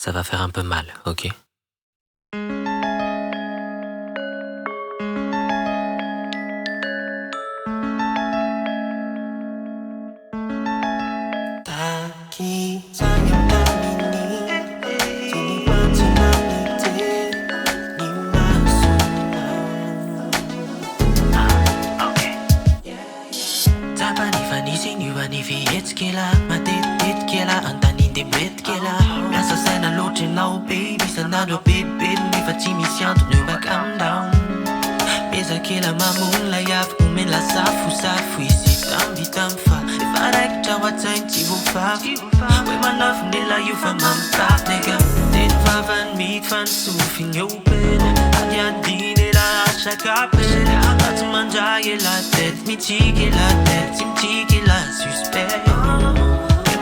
Ça va faire un peu mal, ok? Kela, matit kela, ang tanin di bit kela. Nasa sana lochin lau baby, sana do bit ni facimi sianto nu back I'm down. Beza kela mamun la yaf, umen la safu isi tam vitam fa. If I like jawa time tivo fa. We man love nila you fa man tap nigga. Din fa van meet van sufing open. Adya di nila asha kapel. At manjaya la tet, mi chiki la tet, sim chiki la suspect.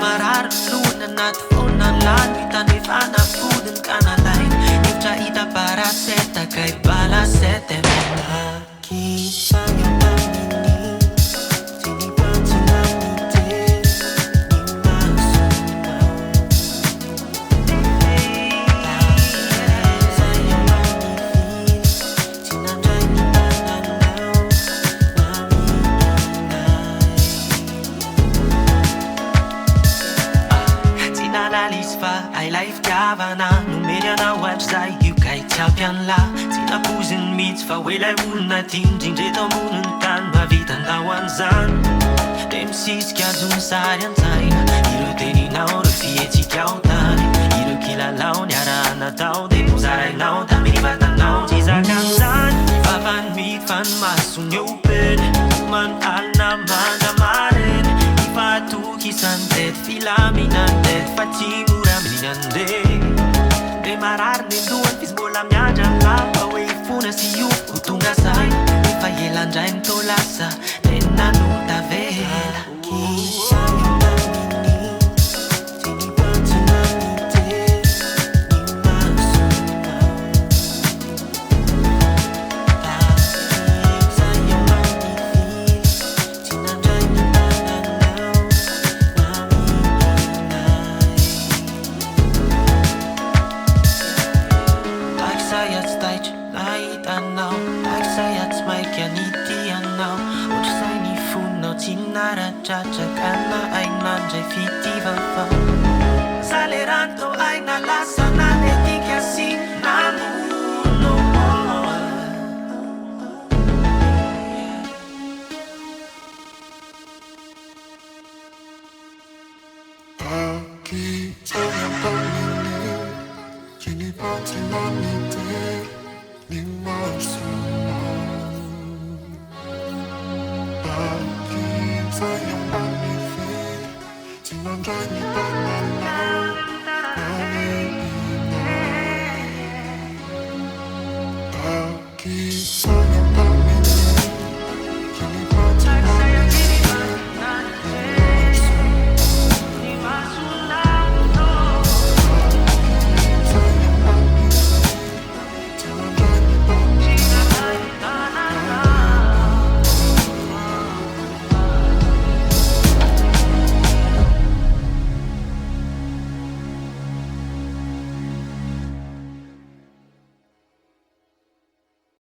Marar luna nat fona lan witan we fana food and kana line Nipcha ita para seta kay bala sete Taki sayang pamini Sinipan sinanite Sayang pamini Sinanjay ni tananaw I life Gavana, numera na website you kai chapian la. Tina pusin meets fa wela una tim jing je to munun tan ma vitan da wanzan. Dem sis kya zun sarian tain. Iru teni na oro fieti kyao tan. Iru kila lao nyara na tao de pusarai nao ta mini bata nao jiza kanzan. Fa fan meet fan masun yopen. Man alna mana maren. Ifa tu kisantet filaminantet fatima Nande De marar ninduan Fisbola mia jalla Away funa si you Kutunga sai Ifa yelan jain tolasa Nena nuta vela Kisha yung damini Sinipan sinanite Nimasunau Takik sayang manifil Sinanjay ni tananaw Sayat stage, naitanaw Sayat smike yan itianaw Uch say ni funo Tinara chachakana ay nanjay fitivafaw Saleranto ay nalasa Nanetik yasi nanuno Taki sayang pamini Sinipan sinanite Nimasunau Taki sayang pamini Sinanjay ni tananaw